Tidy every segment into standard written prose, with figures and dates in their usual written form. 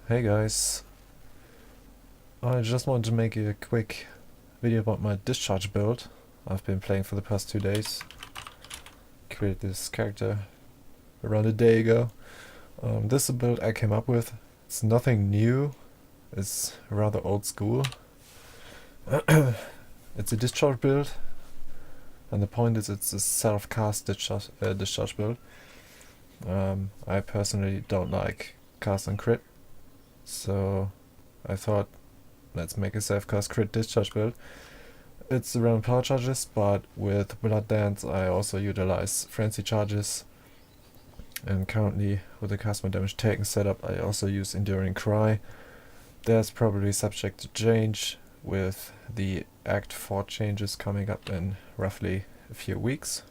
Hey guys, I just wanted to make a quick video about my Discharge build. I've been playing for the past 2 days. Created this character around a day ago. This is a build I came up with. It's nothing new, it's rather old school. It's a Discharge build, and the point is it's a self-cast discharge build. I personally don't like cast and crit, so I thought let's make a self-cast crit discharge build. It's around power charges, but with Blood Dance I also utilize frenzy charges, and currently with the cast my damage taken setup I also use Enduring Cry. That's probably subject to change with the Act 4 changes coming up in roughly a few weeks.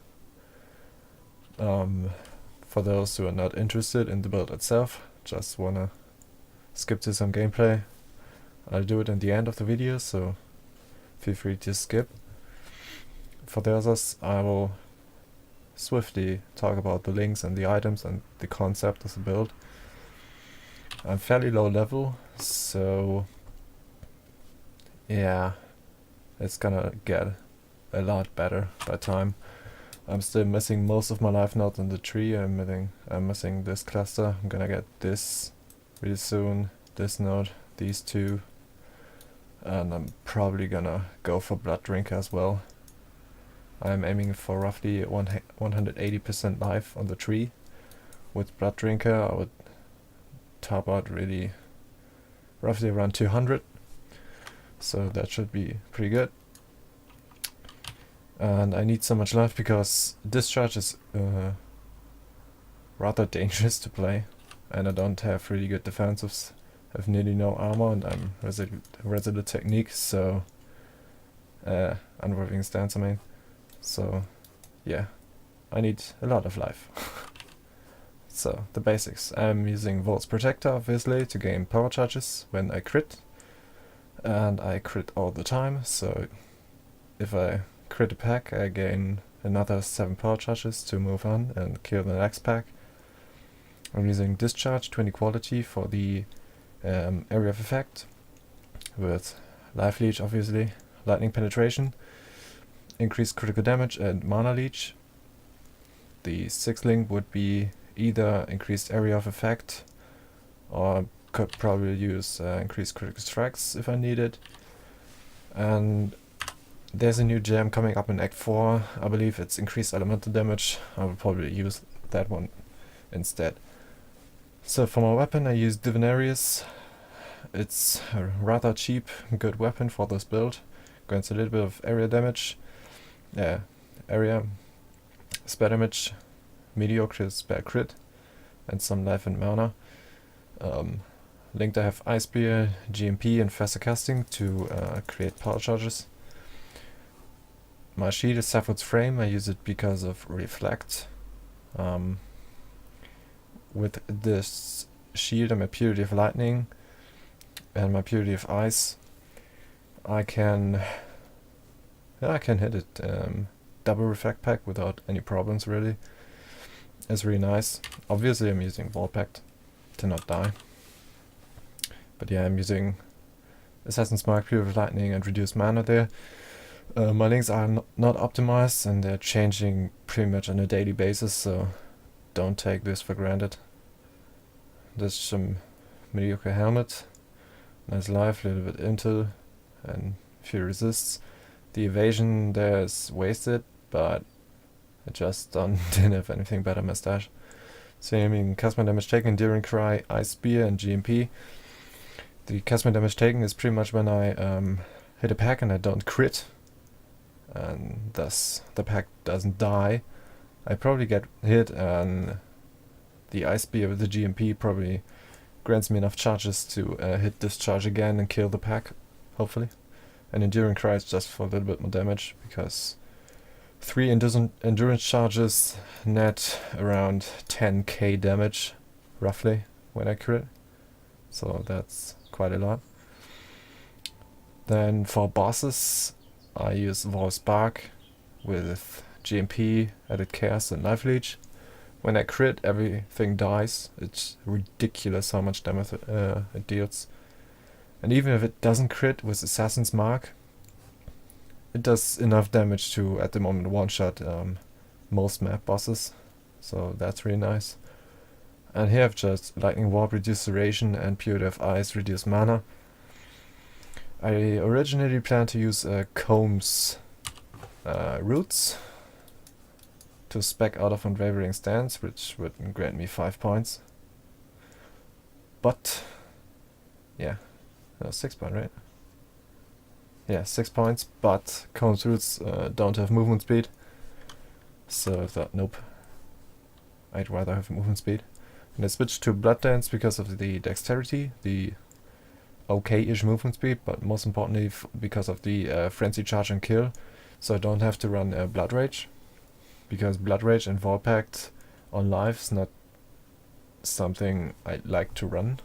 For those who are not interested in the build itself, just wanna skip to some gameplay, I'll do it in the end of the video, so feel free to skip. For the others, I will swiftly talk about the links and the items and the concept of the build. I'm fairly low level, so yeah, it's gonna get a lot better by time. I'm still missing most of my life nodes in the tree. I'm missing this cluster. I'm gonna get this really soon, this node, these two, and I'm probably gonna go for Blood Drinker as well. I'm aiming for roughly 180% life on the tree. With Blood Drinker I would top out really roughly around 200, so that should be pretty good. And I need so much life because Discharge is rather dangerous to play, and I don't have really good defensives. I have nearly no armor and I'm resolute technique, so unworking stance I mean. So yeah, I need a lot of life. So the basics. I'm using Volt's Protector obviously to gain power charges when I crit, and I crit all the time, so if I crit a pack I gain another 7 power charges to move on and kill the next pack. I'm using Discharge 20 quality for the area of effect, with Life Leech obviously, Lightning Penetration, increased critical damage and Mana Leech. The 6th link would be either increased area of effect, or could probably use increased critical strikes if I need it. And there's a new gem coming up in Act 4, I believe it's increased elemental damage. I will probably use that one instead. So for my weapon I use Divinarius. It's a rather cheap, good weapon for this build. Grants a little bit of area damage, area, spare damage, mediocre spare crit, and some life and mana. Linked I have Ice Spear, GMP and faster casting to create power charges. My shield is Sappho's Frame. I use it because of Reflect. With this shield and my Purity of Lightning and my Purity of Ice, I can hit it double Reflect pack without any problems really. It's really nice. Obviously I'm using Wall Pact to not die. But yeah, I'm using Assassin's Mark, Purity of Lightning and Reduced Mana there. My links are not optimized and they're changing pretty much on a daily basis, so don't take this for granted. There's some mediocre helmet, nice life, a little bit intel, and few resists. The evasion there is wasted, but I just didn't have anything better in my stash. So I mean, cast my damage taken, Enduring Cry, Ice Spear and GMP. The cast my damage taken is pretty much when I hit a pack and I don't crit, and thus the pack doesn't die. I probably get hit, and the Ice Spear with the GMP probably grants me enough charges to hit Discharge again and kill the pack, hopefully. And Enduring Cry is just for a little bit more damage, because 3 endurance charges net around 10k damage, roughly, when I crit. So that's quite a lot. Then for bosses, I use Vol Spark with GMP, added Chaos and Life Leech. When I crit, everything dies. It's ridiculous how much damage it deals. And even if it doesn't crit with Assassin's Mark, it does enough damage to, at the moment, one-shot most map bosses. So that's really nice. And here I've just Lightning Warp, reduce duration, and Purity of Ice, reduce mana. I originally planned to use Comb's Roots to spec out of Unwavering Stance, which would grant me 5 points. But, yeah, 6 points, right? Yeah, 6 points, but Comb's Roots don't have movement speed. So I thought, nope, I'd rather have movement speed. And I switched to Blood Dance because of the dexterity, the okay-ish movement speed, but most importantly because of the Frenzy Charge and Kill, so I don't have to run Blood Rage, because Blood Rage and Vorpact on live is not something I'd like to run.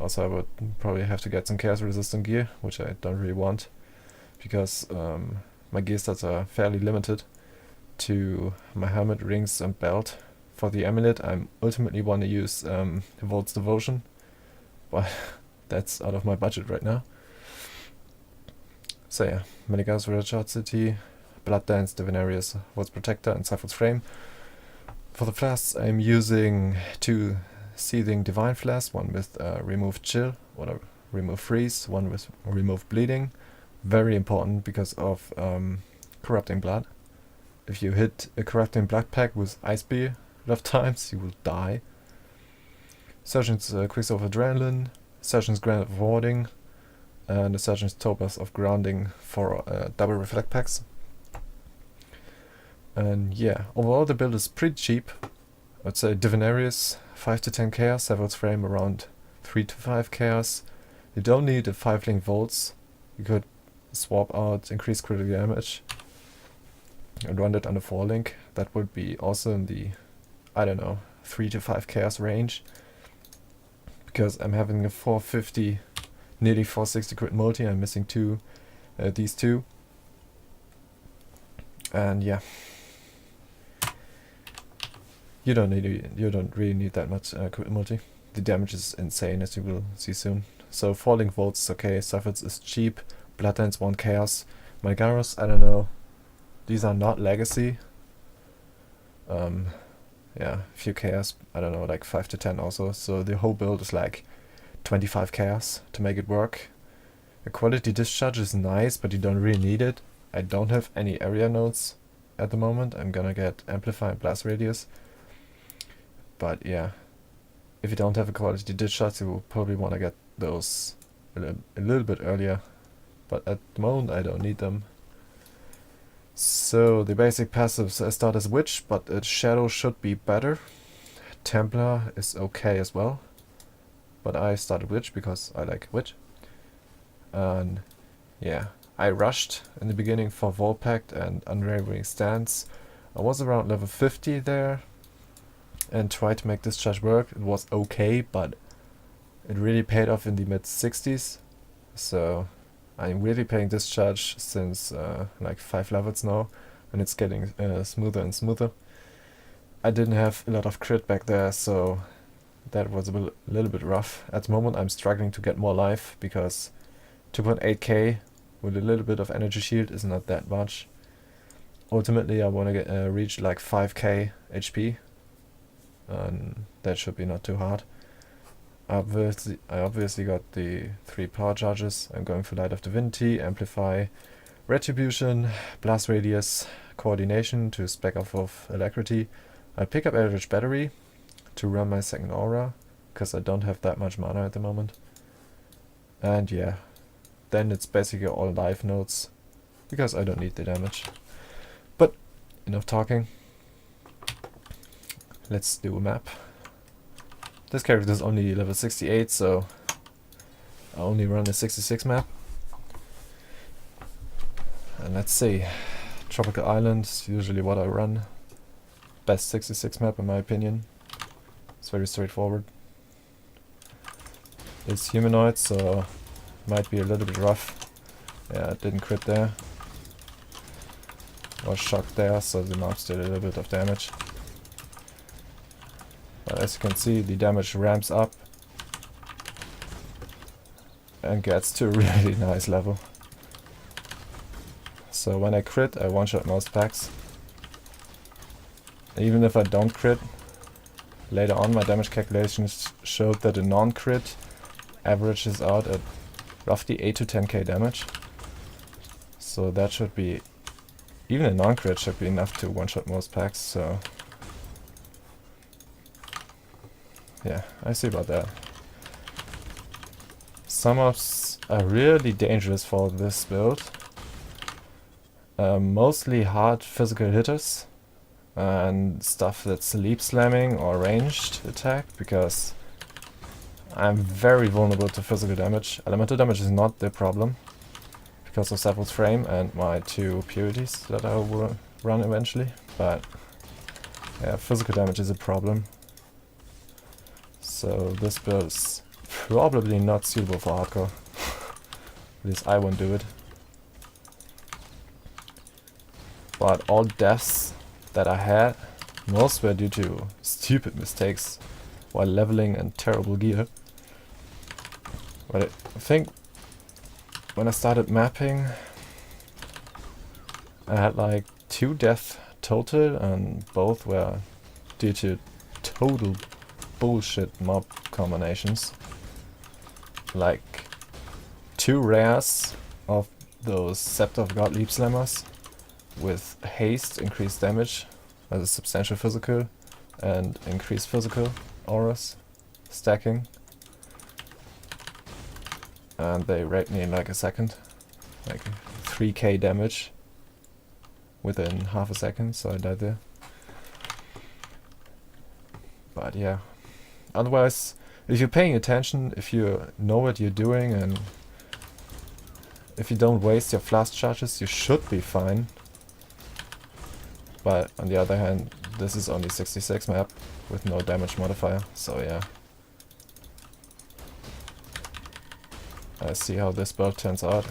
Also, I would probably have to get some Chaos Resistant gear, which I don't really want, because my gear stats are fairly limited to my helmet, rings and belt. For the amulet, I ultimately want to use Volt's Devotion, but that's out of my budget right now. So yeah, Maligas, Red City, Blood Dance, Divinarius, Volt's Protector, and Cypher's Frame. For the flasks, I'm using 2 Seething Divine Flasks, one with Remove Chill, one Remove Freeze, one with Remove Bleeding. Very important because of Corrupting Blood. If you hit a Corrupting Blood pack with Ice Spear enough times, you will die. Surgeon's Quicksilver Adrenaline, Surgeon's Granite of Warding, and the Surgeon's Topaz of Grounding for double reflect packs. And yeah, overall the build is pretty cheap. I'd say Divinarius 5 to 10 chaos, Sever's Frame around 3 to 5 chaos. You don't need a 5-link Volts. You could swap out increased critical damage and run it on a 4-link. That would be also in the, I don't know, 3 to 5 chaos range. Because I'm having a 450, nearly 460 crit multi, I'm missing these two. And yeah, you don't really need that much crit multi. The damage is insane, as you will see soon. So 4-link Volts is okay, Suffets is cheap, Blood Dance 1 chaos, Malgaros, I don't know. These are not legacy. Yeah, a few chaos, I don't know, like 5 to 10 also. So the whole build is like 25 chaos to make it work. The quality discharge is nice, but you don't really need it. I don't have any area nodes at the moment. I'm gonna get Amplify and Blast Radius. But yeah, if you don't have a quality discharge, you will probably want to get those a little bit earlier. But at the moment, I don't need them. So the basic passives start as Witch, but Shadow should be better. Templar is okay as well, but I started Witch because I like Witch. And yeah, I rushed in the beginning for Volpact and Unwavering Stance. I was around level 50 there and tried to make Discharge work. It was okay, but it really paid off in the mid-60s. So I'm really playing Discharge since like 5 levels now, and it's getting smoother and smoother. I didn't have a lot of crit back there, so that was a little bit rough. At the moment I'm struggling to get more life, because 2.8k with a little bit of energy shield is not that much. Ultimately I want to reach like 5k HP, and that should be not too hard. I obviously got the 3 power charges. I'm going for Light of Divinity, Amplify, Retribution, Blast Radius, Coordination to spec off of Alacrity. I pick up Eldritch Battery to run my second aura, because I don't have that much mana at the moment. And yeah, then it's basically all life nodes, because I don't need the damage. But enough talking. Let's do a map. This character is only level 68, so I only run a 66 map. And let's see. Tropical Island is usually what I run. Best 66 map in my opinion. It's very straightforward. It's humanoid, so might be a little bit rough. Yeah, it didn't crit there. Was shocked there, so the mouse did a little bit of damage. As you can see, the damage ramps up and gets to a really nice level. So when I crit, I one-shot most packs. Even if I don't crit, later on my damage calculations showed that a non-crit averages out at roughly 8 to 10k damage. So that should be, even a non-crit should be enough to one-shot most packs, so yeah, I see about that. Some mobs are really dangerous for this build. Mostly hard physical hitters and stuff that's leap slamming or ranged attack, because I'm very vulnerable to physical damage. Elemental damage is not the problem because of Sepul's frame and my 2 purities that I will run eventually, but yeah, physical damage is a problem. So this build is probably not suitable for hardcore. At least I won't do it. But all deaths that I had, most were due to stupid mistakes while leveling and terrible gear. But I think when I started mapping, I had like 2 deaths total, and both were due to total bullshit mob combinations. Like 2 rares of those Scepter of God Leap Slammers with haste, increased damage as a substantial physical, and increased physical auras stacking. And they raped me in like a second, like 3k damage within half a second, so I died there. But yeah, otherwise, if you're paying attention, if you know what you're doing, and if you don't waste your flask charges, you should be fine. But on the other hand, this is only 66 map with no damage modifier, so yeah. I see how this build turns out.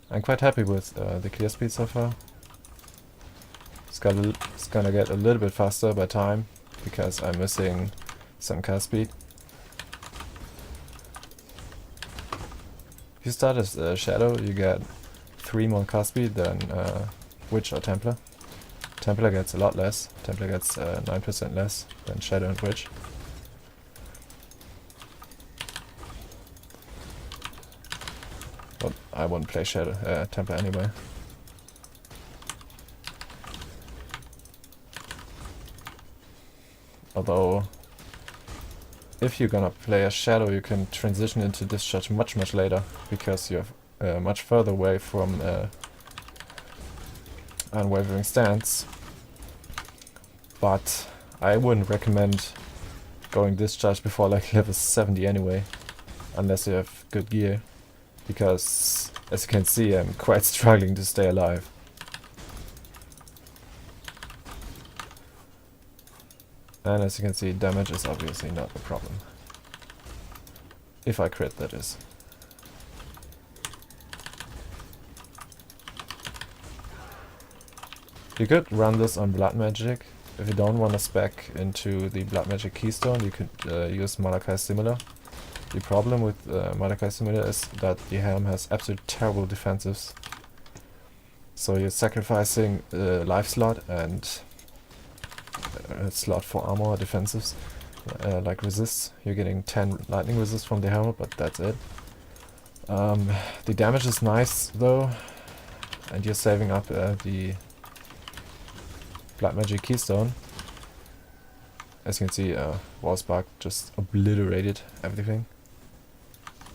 I'm quite happy with the clear speed so far. It's gonna get a little bit faster by time, because I'm missing some cast speed. If you start as Shadow, you get 3 more cast speed than Witch or Templar. Templar gets a lot less. Templar gets 9% less than Shadow and Witch. But I wouldn't play Shadow Templar anyway. Although, if you're gonna play a Shadow, you can transition into Discharge much later, because you're much further away from Unwavering Stance. But I wouldn't recommend going Discharge before like level 70 anyway, unless you have good gear, because as you can see, I'm quite struggling to stay alive. And as you can see, damage is obviously not a problem. If I crit, that is. You could run this on Blood Magic. If you don't want to spec into the Blood Magic Keystone, you could use Malachi Similar. The problem with Malachi Similar is that the helm has absolute terrible defensives. So you're sacrificing a life slot and a slot for armor or defensives, like resists. You're getting 10 lightning resist from the helmet, but that's it. The damage is nice though, and you're saving up the Blood Magic Keystone. As you can see, Wall Spark just obliterated everything.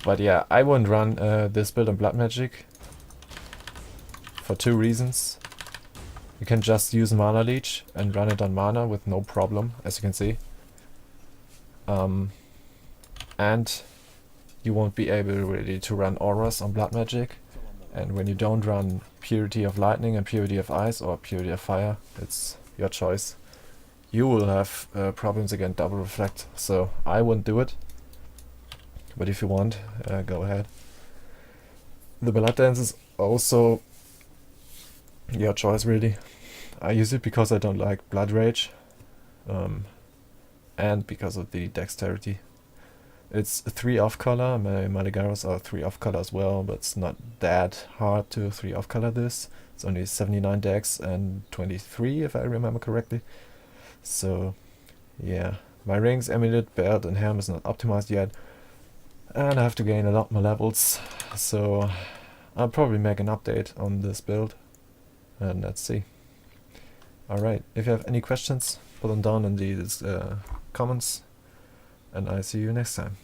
But yeah, I wouldn't run this build on Blood Magic for 2 reasons. You can just use Mana Leech and run it on mana with no problem, as you can see. And you won't be able really to run auras on Blood Magic. And when you don't run Purity of Lightning and Purity of Ice or Purity of Fire, it's your choice, you will have problems against double reflect, so I wouldn't do it. But if you want, go ahead. The Blood Dance is also your choice really. I use it because I don't like Blood Rage. and because of the dexterity. It's 3 off color. My Maligaros are 3 off color as well, but it's not that hard to 3 off color this. It's only 79 dex and 23 if I remember correctly. So yeah, my rings, amulet, belt and helm is not optimized yet, and I have to gain a lot more levels, so I'll probably make an update on this build, and let's see. Alright, if you have any questions, put them down in the comments, and I'll see you next time.